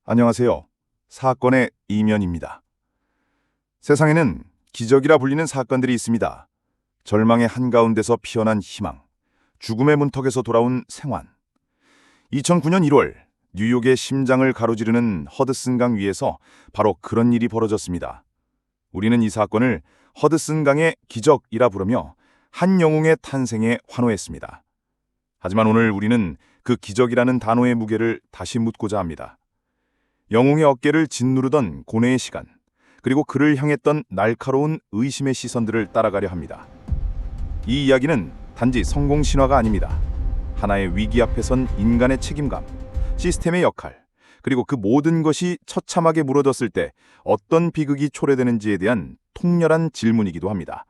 안녕하세요. 사건의 이면입니다. 세상에는 기적이라 불리는 사건들이 있습니다. 절망의 한가운데서 피어난 희망, 죽음의 문턱에서 돌아온 생還. 2009년 1월 뉴욕의 심장을 가로지르는 허드슨강 위에서 바로 그런 일이 벌어졌습니다. 우리는 이 사건을 허드슨강의 기적이라 부르며 한 영웅의 탄생에 환호했습니다. 하지만 오늘 우리는 그 기적이라는 단어의 무게를 다시 묻고자 합니다. 영웅의 어깨를 짓누르던 고뇌의 시간, 그리고 그를 향했던 날카로운 의심의 시선들을 따라가려 합니다. 이 이야기는 단지 성공 신화가 아닙니다. 하나의 위기 앞에 선 인간의 책임감, 시스템의 역할, 그리고 그 모든 것이 처참하게 무너졌을 때 어떤 비극이 초래되는지에 대한 통렬한 질문이기도 합니다.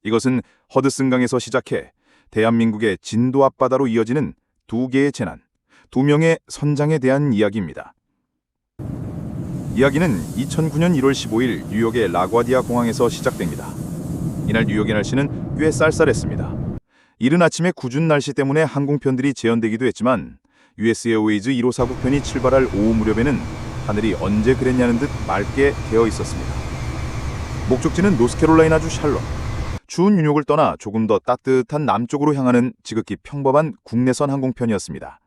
이것은 허드슨강에서 시작해 대한민국의 진도 앞바다로 이어지는 두 개의 재난, 두 명의 선장에 대한 이야기입니다. 이야기는 2009년 1월 15일 뉴욕의 라과디아 공항에서 시작됩니다. 이날 뉴욕의 날씨는 꽤 쌀쌀했습니다. 이른 아침에 궂은 날씨 때문에 항공편들이 재연되기도 했지만 US 에어웨이즈 1549 편이 출발할 오후 무렵에는 하늘이 언제 그랬냐는 듯 맑게 개어 있었습니다. 목적지는 노스캐롤라이나주 샬럿. 추운 뉴욕을 떠나 조금 더 따뜻한 남쪽으로 향하는 지극히 평범한 국내선 항공편이었습니다.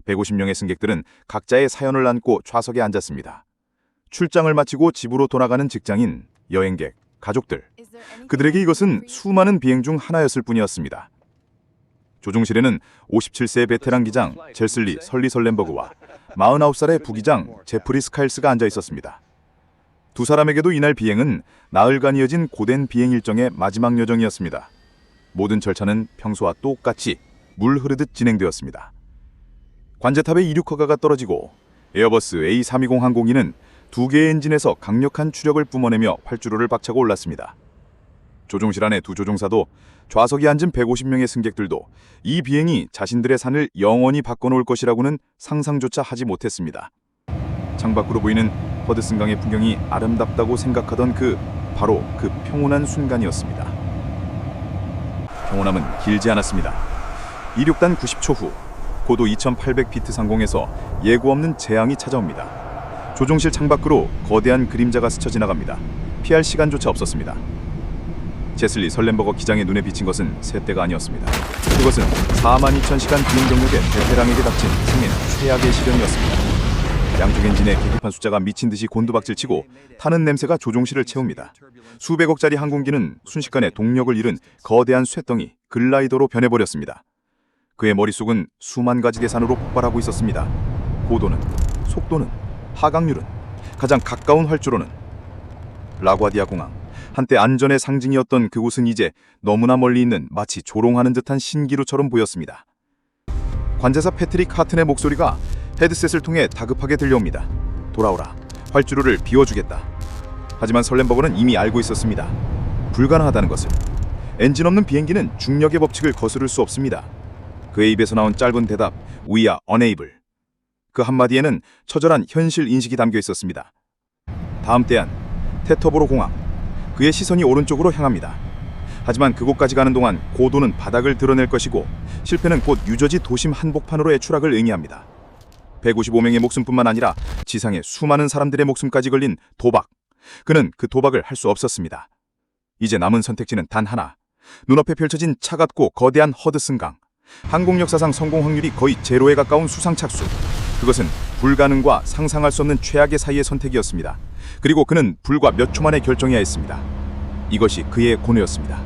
150명의 승객들은 각자의 사연을 안고 좌석에 앉았습니다. 출장을 마치고 집으로 돌아가는 직장인, 여행객, 가족들. 그들에게 이것은 수많은 비행 중 하나였을 뿐이었습니다. 조종실에는 57세의 베테랑 기장 제슬리 설리 설렌버그와 49살의 부기장 제프리 스카일스가 앉아 있었습니다. 두 사람에게도 이날 비행은 나흘간 이어진 고된 비행 일정의 마지막 여정이었습니다. 모든 절차는 평소와 똑같이 물 흐르듯 진행되었습니다. 관제탑의 이륙 허가가 떨어지고 에어버스 A320 항공기는 두 개의 엔진에서 강력한 추력을 뿜어내며 활주로를 박차고 올랐습니다. 조종실 안의 두 조종사도 좌석에 앉은 150명의 승객들도 이 비행이 자신들의 삶을 영원히 바꿔놓을 것이라고는 상상조차 하지 못했습니다. 창밖으로 보이는 허드슨강의 풍경이 아름답다고 생각하던 바로 그 평온한 순간이었습니다. 평온함은 길지 않았습니다. 이륙단 90초 후 고도 2800피트 상공에서 예고 없는 재앙이 찾아옵니다. 조종실 창밖으로 거대한 그림자가 스쳐 지나갑니다. 피할 시간조차 없었습니다. 제슬리 설렌버거 기장의 눈에 비친 것은 새떼가 아니었습니다. 그것은 42,000시간 비행 경력의 베테랑에게 닥친 생애 최악의 시련이었습니다. 양쪽 엔진의 계기판 숫자가 미친 듯이 곤두박질치고 타는 냄새가 조종실을 채웁니다. 수백억짜리 항공기는 순식간에 동력을 잃은 거대한 쇠덩이, 글라이더로 변해버렸습니다. 그의 머릿속은 수만 가지 계산으로 폭발하고 있었습니다. 고도는, 속도는, 하강률은, 가장 가까운 활주로는. 라과디아 공항, 한때 안전의 상징이었던 그곳은 이제 너무나 멀리 있는 마치 조롱하는 듯한 신기루처럼 보였습니다. 관제사 패트릭 하튼의 목소리가 헤드셋을 통해 다급하게 들려옵니다. 돌아오라, 활주로를 비워주겠다. 하지만 설렌버거는 이미 알고 있었습니다. 불가능하다는 것을. 엔진 없는 비행기는 중력의 법칙을 거스를 수 없습니다. 그의 입에서 나온 짧은 대답, We are unable. 그 한마디에는 처절한 현실 인식이 담겨 있었습니다. 다음 대안, 테터보로 공항. 그의 시선이 오른쪽으로 향합니다. 하지만 그곳까지 가는 동안 고도는 바닥을 드러낼 것이고 실패는 곧 유저지 도심 한복판으로의 추락을 의미합니다. 155명의 목숨뿐만 아니라 지상의 수많은 사람들의 목숨까지 걸린 도박. 그는 그 도박을 할 수 없었습니다. 이제 남은 선택지는 단 하나. 눈앞에 펼쳐진 차갑고 거대한 허드슨강. 항공 역사상 성공 확률이 거의 제로에 가까운 수상착수. 그것은 불가능과 상상할 수 없는 최악의 사이의 선택이었습니다. 그리고 그는 불과 몇 초 만에 결정해야 했습니다. 이것이 그의 고뇌였습니다.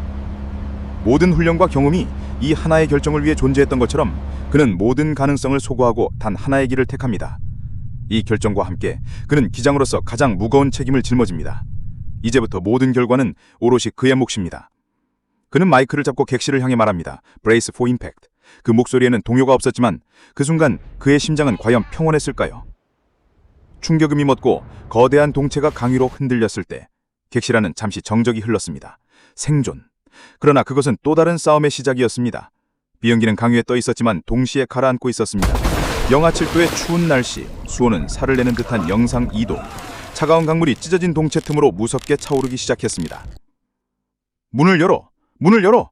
모든 훈련과 경험이 이 하나의 결정을 위해 존재했던 것처럼 그는 모든 가능성을 소거하고 단 하나의 길을 택합니다. 이 결정과 함께 그는 기장으로서 가장 무거운 책임을 짊어집니다. 이제부터 모든 결과는 오롯이 그의 몫입니다. 그는 마이크를 잡고 객실을 향해 말합니다. Brace for impact. 그 목소리에는 동요가 없었지만 그 순간 그의 심장은 과연 평온했을까요? 충격음이 멎고 거대한 동체가 강위로 흔들렸을 때 객실 안은 잠시 정적이 흘렀습니다. 생존. 그러나 그것은 또 다른 싸움의 시작이었습니다. 비행기는 강위에 떠 있었지만 동시에 가라앉고 있었습니다. 영하 7도의 추운 날씨, 수온은 살을 내는 듯한 영상 2도. 차가운 강물이 찢어진 동체 틈으로 무섭게 차오르기 시작했습니다. 문을 열어! 문을 열어!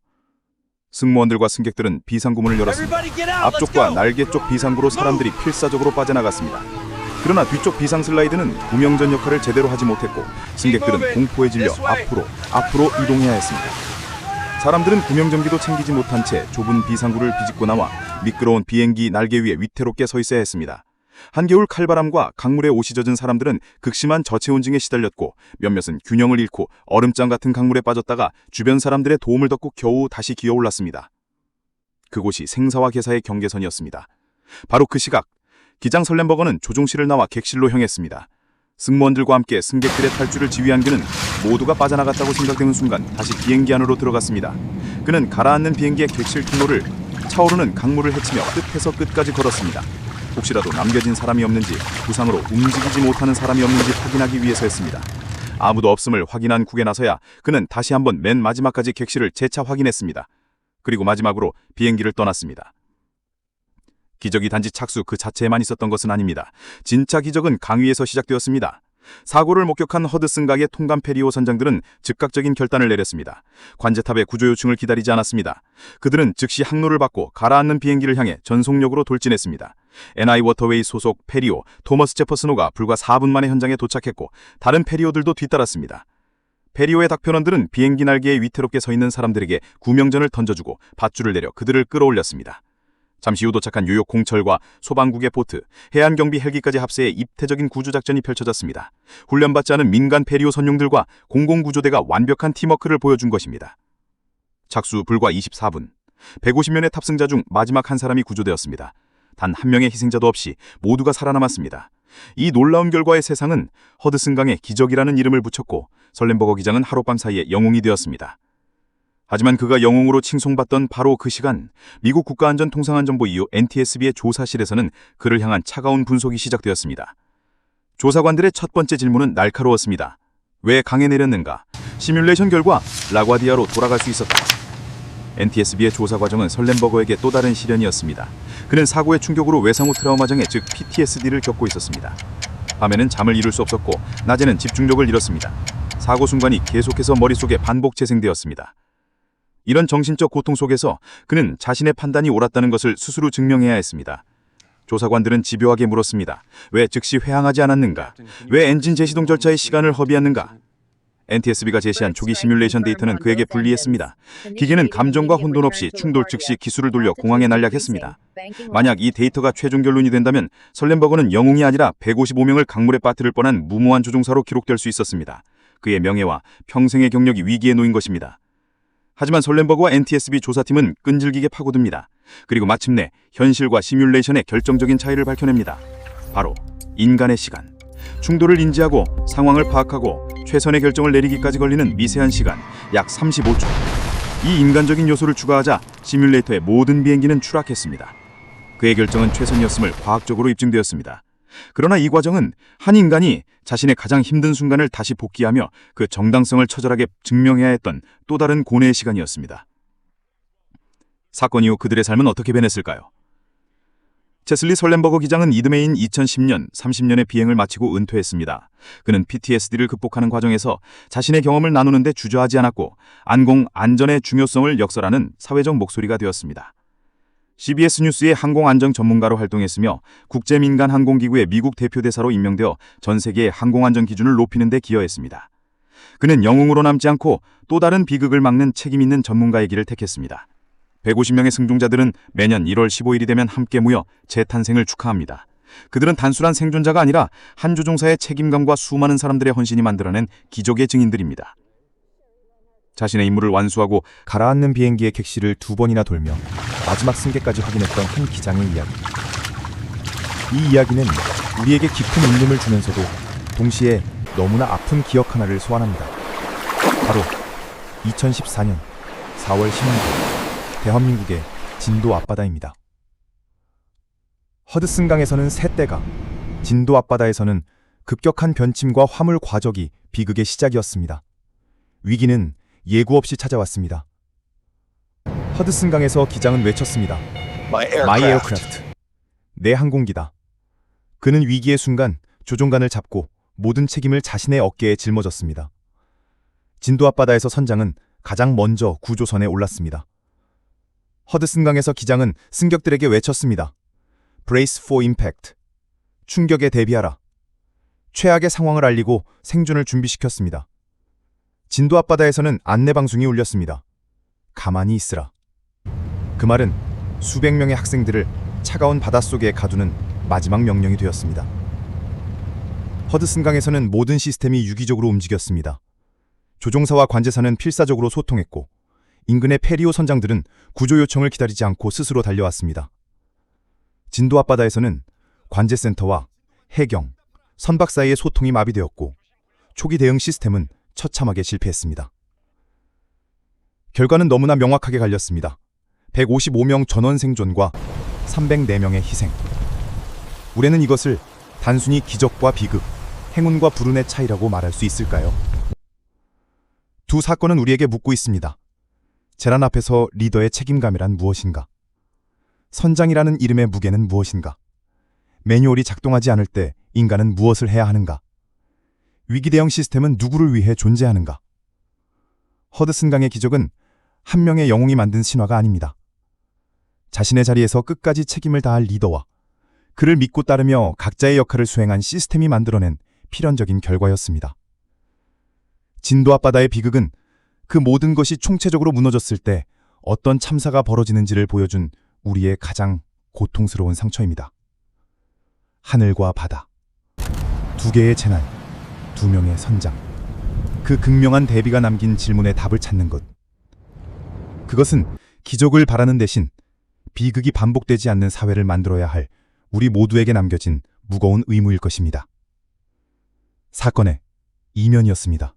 승무원들과 승객들은 비상구문을 열었습니다. 앞쪽과 날개 쪽 비상구로 사람들이 필사적으로 빠져나갔습니다. 그러나 뒤쪽 비상 슬라이드는 구명전 역할을 제대로 하지 못했고 승객들은 공포에 질려 앞으로 이동해야 했습니다. 사람들은 구명전기도 챙기지 못한 채 좁은 비상구를 비집고 나와 미끄러운 비행기 날개 위에 위태롭게 서 있어야 했습니다. 한겨울 칼바람과 강물에 옷이 젖은 사람들은 극심한 저체온증에 시달렸고 몇몇은 균형을 잃고 얼음장 같은 강물에 빠졌다가 주변 사람들의 도움을 받고 겨우 다시 기어올랐습니다. 그곳이 생사와 계사의 경계선이었습니다. 바로 그 시각 기장 설렌버거는 조종실을 나와 객실로 향했습니다. 승무원들과 함께 승객들의 탈출을 지휘한 그는 모두가 빠져나갔다고 생각되는 순간 다시 비행기 안으로 들어갔습니다. 그는 가라앉는 비행기의 객실 통로를 차오르는 강물을 헤치며 끝에서 끝까지 걸었습니다. 혹시라도 남겨진 사람이 없는지, 부상으로 움직이지 못하는 사람이 없는지 확인하기 위해서였습니다. 아무도 없음을 확인한 국에 나서야 그는 다시 한번 맨 마지막까지 객실을 재차 확인했습니다. 그리고 마지막으로 비행기를 떠났습니다. 기적이 단지 착수 그 자체에만 있었던 것은 아닙니다. 진짜 기적은 강위에서 시작되었습니다. 사고를 목격한 허드슨강의 통감 페리오 선장들은 즉각적인 결단을 내렸습니다. 관제탑의 구조 요청을 기다리지 않았습니다. 그들은 즉시 항로를 받고 가라앉는 비행기를 향해 전속력으로 돌진했습니다. NI 워터웨이 소속 페리오 토머스 제퍼스노가 불과 4분 만에 현장에 도착했고 다른 페리오들도 뒤따랐습니다. 페리오의 닥편원들은 비행기 날개에 위태롭게 서 있는 사람들에게 구명전을 던져주고 밧줄을 내려 그들을 끌어올렸습니다. 잠시 후 도착한 뉴욕 공철과 소방국의 보트, 해안경비 헬기까지 합세해 입태적인 구조작전이 펼쳐졌습니다. 훈련받지 않은 민간 페리오 선용들과 공공구조대가 완벽한 팀워크를 보여준 것입니다. 착수 불과 24분, 150명의 탑승자 중 마지막 한 사람이 구조되었습니다. 단 한 명의 희생자도 없이 모두가 살아남았습니다. 이 놀라운 결과의 세상은 허드슨강에 기적이라는 이름을 붙였고 설렌버거 기장은 하룻밤 사이에 영웅이 되었습니다. 하지만 그가 영웅으로 칭송받던 바로 그 시간, 미국 국가안전통상안전부 이후 NTSB의 조사실에서는 그를 향한 차가운 분석이 시작되었습니다. 조사관들의 첫 번째 질문은 날카로웠습니다. 왜 강에 내렸는가? 시뮬레이션 결과 라과디아로 돌아갈 수 있었다. NTSB의 조사 과정은 설렌버거에게 또 다른 시련이었습니다. 그는 사고의 충격으로 외상후 트라우마장애 즉 PTSD를 겪고 있었습니다. 밤에는 잠을 이룰 수 없었고 낮에는 집중력을 잃었습니다. 사고 순간이 계속해서 머릿속에 반복 재생되었습니다. 이런 정신적 고통 속에서 그는 자신의 판단이 옳았다는 것을 스스로 증명해야 했습니다. 조사관들은 집요하게 물었습니다. 왜 즉시 회항하지 않았는가? 왜 엔진 재시동 절차의 시간을 허비했는가? NTSB가 제시한 초기 시뮬레이션 데이터는 그에게 불리했습니다. 기계는 감정과 혼돈 없이 충돌 즉시 기술을 돌려 공항에 난략했습니다. 만약 이 데이터가 최종 결론이 된다면 설렌버거는 영웅이 아니라 155명을 강물에 빠뜨릴 뻔한 무모한 조종사로 기록될 수 있었습니다. 그의 명예와 평생의 경력이 위기에 놓인 것입니다. 하지만 설렌버거와 NTSB 조사팀은 끈질기게 파고듭니다. 그리고 마침내 현실과 시뮬레이션의 결정적인 차이를 밝혀냅니다. 바로 인간의 시간. 충돌을 인지하고 상황을 파악하고 최선의 결정을 내리기까지 걸리는 미세한 시간, 약 35초. 이 인간적인 요소를 추가하자 시뮬레이터의 모든 비행기는 추락했습니다. 그의 결정은 최선이었음을 과학적으로 입증되었습니다. 그러나 이 과정은 한 인간이 자신의 가장 힘든 순간을 다시 복귀하며 그 정당성을 처절하게 증명해야 했던 또 다른 고뇌의 시간이었습니다. 사건 이후 그들의 삶은 어떻게 변했을까요? 체슬리 설렌버거 기장은 이듬해인 2010년 30년의 비행을 마치고 은퇴했습니다. 그는 PTSD를 극복하는 과정에서 자신의 경험을 나누는 데 주저하지 않았고 항공 안전의 중요성을 역설하는 사회적 목소리가 되었습니다. CBS 뉴스의 항공안전 전문가로 활동했으며 국제민간항공기구의 미국 대표대사로 임명되어 전 세계의 항공안전 기준을 높이는 데 기여했습니다. 그는 영웅으로 남지 않고 또 다른 비극을 막는 책임 있는 전문가의 길을 택했습니다. 150명의 승종자들은 매년 1월 15일이 되면 함께 모여 재탄생을 축하합니다. 그들은 단순한 생존자가 아니라 한 조종사의 책임감과 수많은 사람들의 헌신이 만들어낸 기적의 증인들입니다. 자신의 임무를 완수하고 가라앉는 비행기의 객실을 2번이나 돌며 마지막 승객까지 확인했던 한 기장의 이야기. 이 이야기는 우리에게 깊은 울림을 주면서도 동시에 너무나 아픈 기억 하나를 소환합니다. 바로 2014년 4월 16일 대한민국의 진도 앞바다입니다. 허드슨강에서는 새 때가, 진도 앞바다에서는 급격한 변침과 화물 과적이 비극의 시작이었습니다. 위기는 예고 없이 찾아왔습니다. 허드슨강에서 기장은 외쳤습니다. My aircraft. 내 항공기다. 그는 위기의 순간 조종관을 잡고 모든 책임을 자신의 어깨에 짊어졌습니다. 진도 앞바다에서 선장은 가장 먼저 구조선에 올랐습니다. 허드슨강에서 기장은 승객들에게 외쳤습니다. Brace for impact. 충격에 대비하라. 최악의 상황을 알리고 생존을 준비시켰습니다. 진도 앞바다에서는 안내방송이 울렸습니다. 가만히 있으라. 그 말은 수백 명의 학생들을 차가운 바닷속에 가두는 마지막 명령이 되었습니다. 허드슨강에서는 모든 시스템이 유기적으로 움직였습니다. 조종사와 관제사는 필사적으로 소통했고 인근의 페리오 선장들은 구조 요청을 기다리지 않고 스스로 달려왔습니다. 진도 앞바다에서는 관제센터와 해경, 선박 사이의 소통이 마비되었고 초기 대응 시스템은 처참하게 실패했습니다. 결과는 너무나 명확하게 갈렸습니다. 155명 전원 생존과 304명의 희생. 우리는 이것을 단순히 기적과 비극, 행운과 불운의 차이라고 말할 수 있을까요? 두 사건은 우리에게 묻고 있습니다. 재난 앞에서 리더의 책임감이란 무엇인가? 선장이라는 이름의 무게는 무엇인가? 매뉴얼이 작동하지 않을 때 인간은 무엇을 해야 하는가? 위기 대응 시스템은 누구를 위해 존재하는가? 허드슨강의 기적은 한 명의 영웅이 만든 신화가 아닙니다. 자신의 자리에서 끝까지 책임을 다할 리더와 그를 믿고 따르며 각자의 역할을 수행한 시스템이 만들어낸 필연적인 결과였습니다. 진도 앞바다의 비극은 그 모든 것이 총체적으로 무너졌을 때 어떤 참사가 벌어지는지를 보여준 우리의 가장 고통스러운 상처입니다. 하늘과 바다, 두 개의 재난, 두 명의 선장, 그 극명한 대비가 남긴 질문에 답을 찾는 것. 그것은 기적을 바라는 대신 비극이 반복되지 않는 사회를 만들어야 할 우리 모두에게 남겨진 무거운 의무일 것입니다. 사건의 이면이었습니다.